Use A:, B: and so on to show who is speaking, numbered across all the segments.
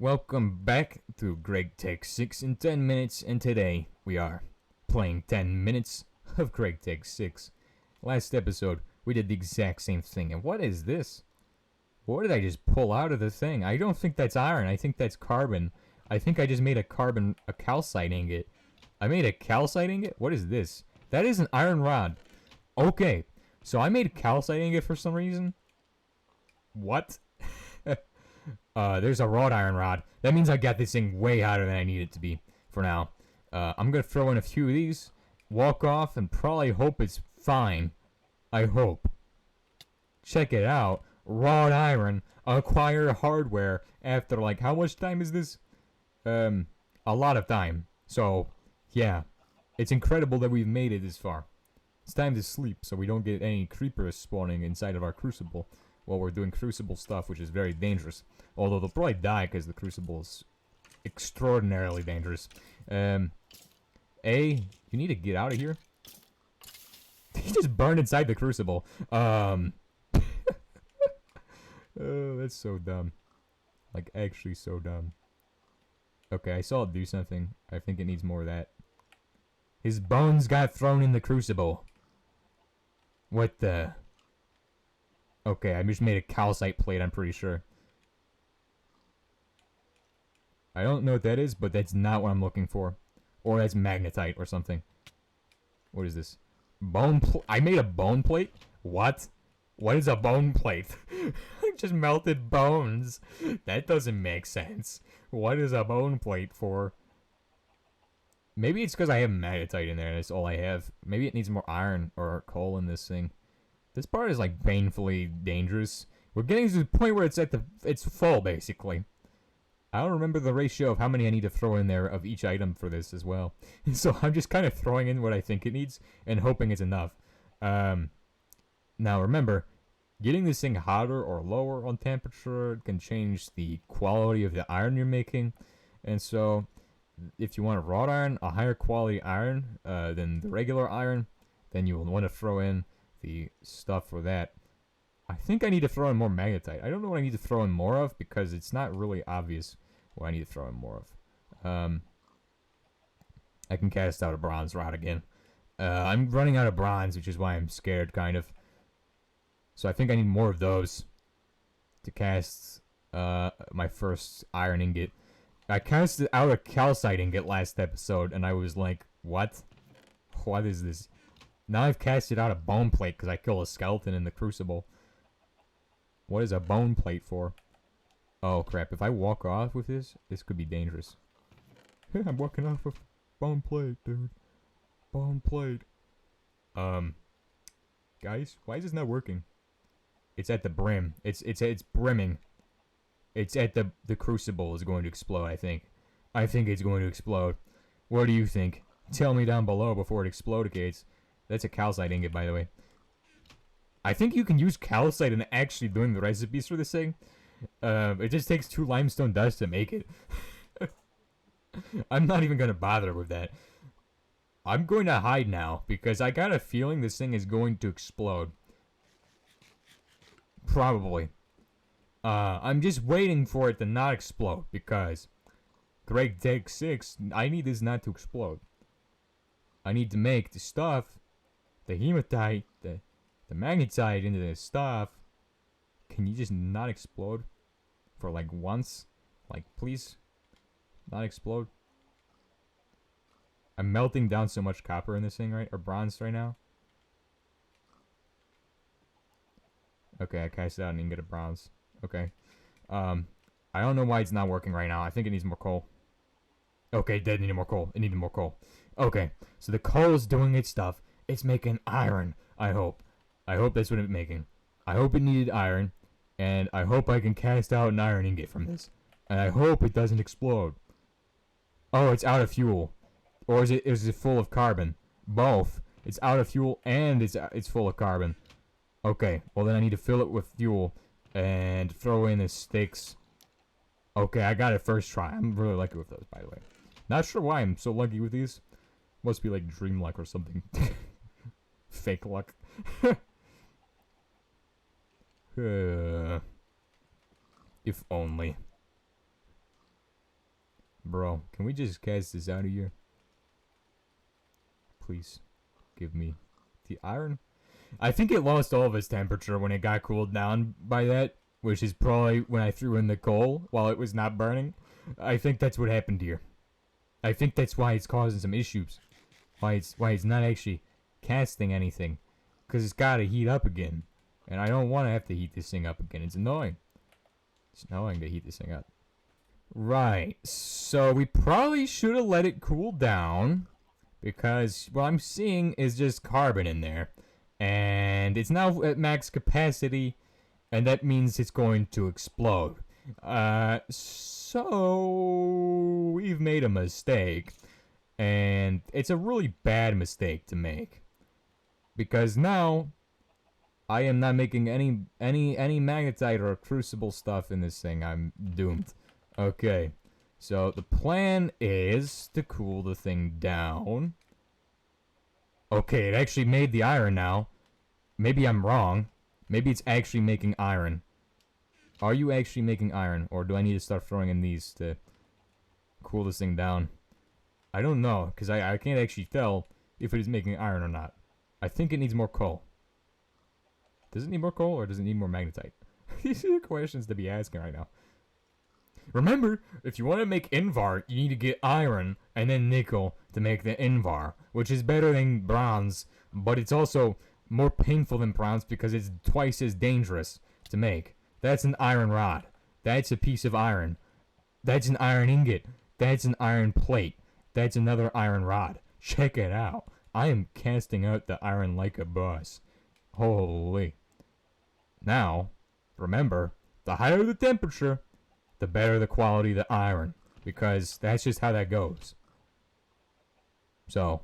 A: Welcome back to Gregtech 6 in 10 minutes, and today we are playing 10 minutes of Gregtech 6. Last episode, we did the exact same thing, and what is this? What did I just pull out of the thing? I don't think that's iron, I think that's carbon. I think I just made a calcite ingot. I made a calcite ingot? What is this? That is an iron rod. Okay, so I made a calcite ingot for some reason. What? There's a wrought iron rod. That means I got this thing way hotter than I need it to be for now. I'm gonna throw in a few of these, walk off, and probably hope it's fine. I hope. Check it out. Wrought iron. Acquire hardware after, like, how much time is this? A lot of time. So, yeah. It's incredible that we've made it this far. It's time to sleep so we don't get any creepers spawning inside of our crucible while we're doing crucible stuff, which is very dangerous. Although they'll probably die because the crucible is extraordinarily dangerous. You need to get out of here. He just burned inside the crucible. Oh, that's so dumb. Like, actually so dumb. Okay, I saw it do something. I think it needs more of that. His bones got thrown in the crucible. What the... Okay, I just made a calcite plate, I'm pretty sure. I don't know what that is, but that's not what I'm looking for. Or that's magnetite or something. What is this? I made a bone plate? What? What is a bone plate? I just melted bones. That doesn't make sense. What is a bone plate for? Maybe it's because I have magnetite in there and that's all I have. Maybe it needs more iron or coal in this thing. This part is like painfully dangerous. We're getting to the point where it's full basically. I don't remember the ratio of how many I need to throw in there of each item for this as well. So I'm just kind of throwing in what I think it needs and hoping it's enough. Now remember, getting this thing hotter or lower on temperature can change the quality of the iron you're making. And so if you want a wrought iron, a higher quality iron than the regular iron, then you will want to throw in the stuff for that. I think I need to throw in more magnetite. I don't know what I need to throw in more of because it's not really obvious what I need to throw in more of. I can cast out a bronze rod again. I'm running out of bronze, which is why I'm scared, kind of. So I think I need more of those to cast my first iron ingot. I casted out a calcite ingot last episode, and I was like, what? What is this? Now I've casted out a bone plate because I killed a skeleton in the crucible. What is a bone plate for? Oh crap, if I walk off with this could be dangerous. I'm walking off with bone plate, dude. Bone plate. Guys, why is this not working? It's at the brim. It's brimming. It's at the crucible is going to explode, I think. I think it's going to explode. What do you think? Tell me down below before it explodes. That's a calcite ingot, by the way. I think you can use calcite in actually doing the recipes for this thing. It just takes 2 limestone dust to make it. I'm not even going to bother with that. I'm going to hide now, because I got a feeling this thing is going to explode. Probably. I'm just waiting for it to not explode, because Gregtech 6, I need this not to explode. I need to make the stuff, the hematite, the magnetite into this stuff. Can you just not explode? For like once? Like, please? Not explode? I'm melting down so much copper in this thing, right? Or bronze right now. Okay, I cast it out an ingot of bronze. Okay. I don't know why it's not working right now. I think it needs more coal. Okay, it did need more coal. It needed more coal. Okay, so the coal is doing its stuff. It's making iron, I hope. I hope that's what it's making. I hope it needed iron. And I hope I can cast out an iron ingot from this. And I hope it doesn't explode. Oh, it's out of fuel. Or is it full of carbon? Both. It's out of fuel and it's full of carbon. Okay, well then I need to fill it with fuel and throw in the sticks. Okay, I got it first try. I'm really lucky with those, by the way. Not sure why I'm so lucky with these. Must be like dream luck or something. Fake luck. If only. Bro, can we just cast this out of here? Please. Give me the iron. I think it lost all of its temperature when it got cooled down by that, which is probably when I threw in the coal while it was not burning. I think that's what happened here. I think that's why it's causing some issues. Why it's not actually casting anything. Because it's got to heat up again. And I don't want to have to heat this thing up again. It's annoying. It's annoying to heat this thing up. Right. So we probably should have let it cool down. Because what I'm seeing is just carbon in there. And it's now at max capacity. And that means it's going to explode. So we've made a mistake. And it's a really bad mistake to make. Because now I am not making any magnetite or crucible stuff in this thing. I'm doomed. Okay. So the plan is to cool the thing down. Okay, it actually made the iron now. Maybe I'm wrong. Maybe it's actually making iron. Are you actually making iron? Or do I need to start throwing in these to cool this thing down? I don't know, because I can't actually tell if it is making iron or not. I think it needs more coal. Does it need more coal or does it need more magnetite? These are the questions to be asking right now. Remember, if you want to make Invar, you need to get iron and then nickel to make the Invar, which is better than bronze, but it's also more painful than bronze because it's twice as dangerous to make. That's an iron rod. That's a piece of iron. That's an iron ingot. That's an iron plate. That's another iron rod. Check it out. I am casting out the iron like a boss. Holy. Now, remember, the higher the temperature, the better the quality of the iron. Because that's just how that goes. So,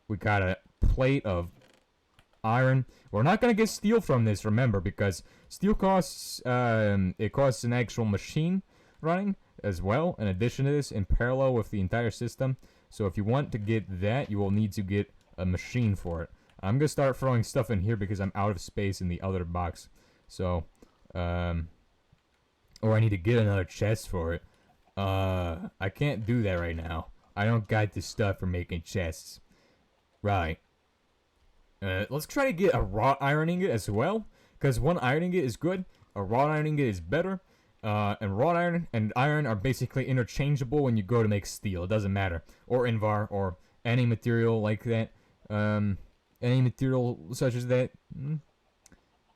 A: we got a plate of iron. We're not going to get steel from this, remember, because steel costs, it costs an actual machine running as well, in addition to this, in parallel with the entire system. So if you want to get that, you will need to get a machine for it. I'm going to start throwing stuff in here because I'm out of space in the other box. So, or I need to get another chest for it. I can't do that right now. I don't got the stuff for making chests. Right. Let's try to get a wrought iron ingot as well. Because one iron ingot is good. A wrought iron ingot is better. And wrought iron and iron are basically interchangeable when you go to make steel. It doesn't matter. Or Invar, or any material like that. Any material such as that.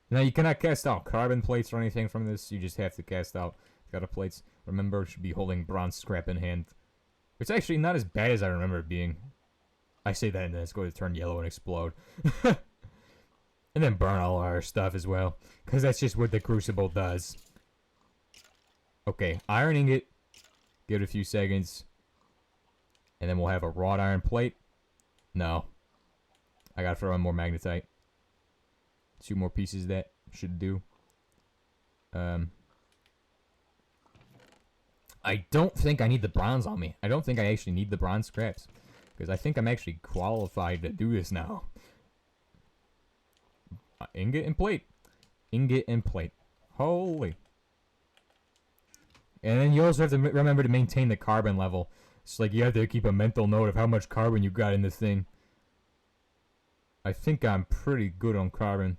A: Now, you cannot cast out carbon plates or anything from this. You just have to cast out carbon plates. Remember, you should be holding bronze scrap in hand. It's actually not as bad as I remember it being. I say that and then it's going to turn yellow and explode. And then burn all our stuff as well. Because that's just what the crucible does. Okay, iron ingot. Give it a few seconds. And then we'll have a wrought iron plate. No. I gotta throw in more magnetite. 2 more pieces that should do. I don't think I need the bronze on me. I don't think I actually need the bronze scraps. Because I think I'm actually qualified to do this now. Ingot and plate. Ingot and plate. Holy. And then you also have to remember to maintain the carbon level. It's like you have to keep a mental note of how much carbon you got in this thing. I think I'm pretty good on carbon.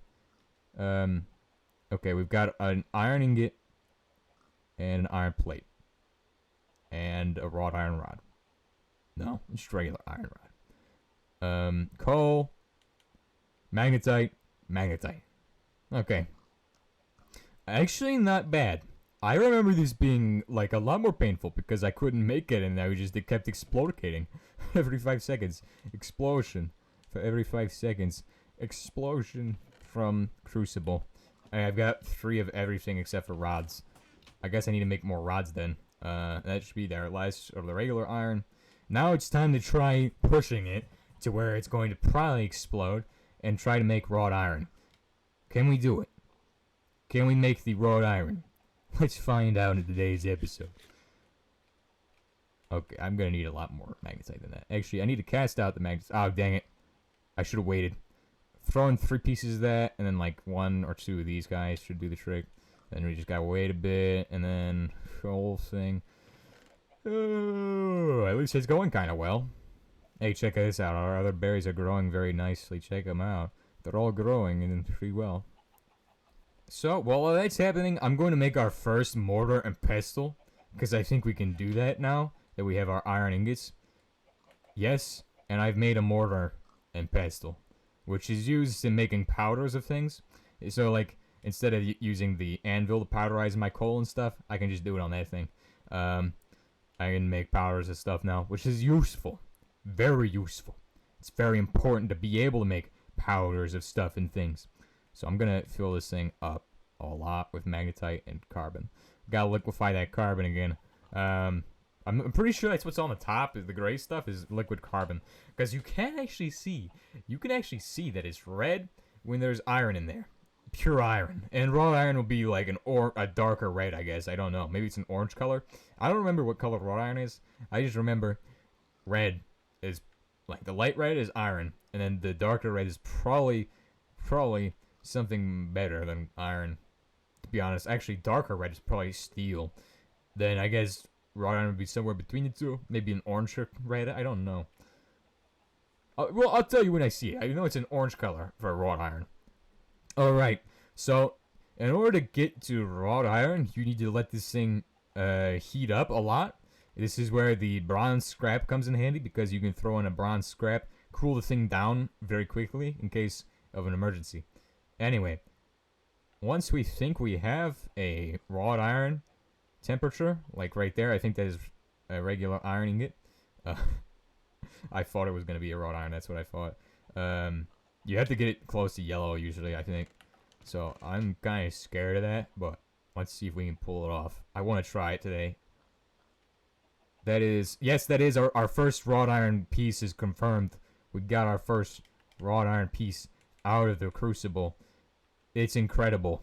A: Okay, we've got an iron ingot and an iron plate. And a wrought iron rod. No, just regular iron rod. Coal. Magnetite. Magnetite. Okay. Actually, not bad. I remember this being, like, a lot more painful because I couldn't make it and it kept exploding every 5 seconds. Explosion for every 5 seconds. Explosion from crucible. I've got 3 of everything except for rods. I guess I need to make more rods then. That should be there. Last of the regular iron. Now it's time to try pushing it to where it's going to probably explode and try to make wrought iron. Can we do it? Can we make the wrought iron? Let's find out in today's episode. Okay, I'm going to need a lot more magnetite than that. Actually, I need to cast out the magnetite. Oh, dang it. I should have waited. Throw in 3 pieces of that, and then like 1 or 2 of these guys should do the trick. Then we just gotta wait a bit, and then the whole thing. Oh, at least it's going kind of well. Hey, check this out. Our other berries are growing very nicely. Check them out. They're all growing and pretty well. So, while that's happening, I'm going to make our first mortar and pestle. Because I think we can do that now that we have our iron ingots. Yes, and I've made a mortar and pestle, which is used in making powders of things. So, like, instead of using the anvil to powderize my coal and stuff, I can just do it on that thing. I can make powders of stuff now, which is useful. Very useful. It's very important to be able to make powders of stuff and things. So I'm going to fill this thing up a lot with magnetite and carbon. Gotta liquefy that carbon again. I'm pretty sure that's what's on the top. The gray stuff is liquid carbon. Because you can actually see that it's red when there's iron in there. Pure iron. And raw iron will be like a darker red, I guess. I don't know. Maybe it's an orange color. I don't remember what color raw iron is. I just remember red is like the light red is iron, and then the darker red is probably something better than iron. To be honest, actually darker red is probably steel. Then I guess raw iron would be somewhere between the two. Maybe an orange red. I don't know. Well, I'll tell you when I see it. I know it's an orange color for wrought iron. Alright, so in order to get to wrought iron, you need to let this thing heat up a lot. This is where the bronze scrap comes in handy, because you can throw in a bronze scrap, cool the thing down very quickly in case of an emergency. Anyway, once we think we have a wrought iron temperature, like right there, I think that is a regular iron ingot. I thought it was going to be a wrought iron, that's what I thought. You have to get it close to yellow usually, I think. So I'm kind of scared of that, but let's see if we can pull it off. I want to try it today. Yes, that is our first wrought iron piece is confirmed. We got our first wrought iron piece out of the crucible. It's incredible.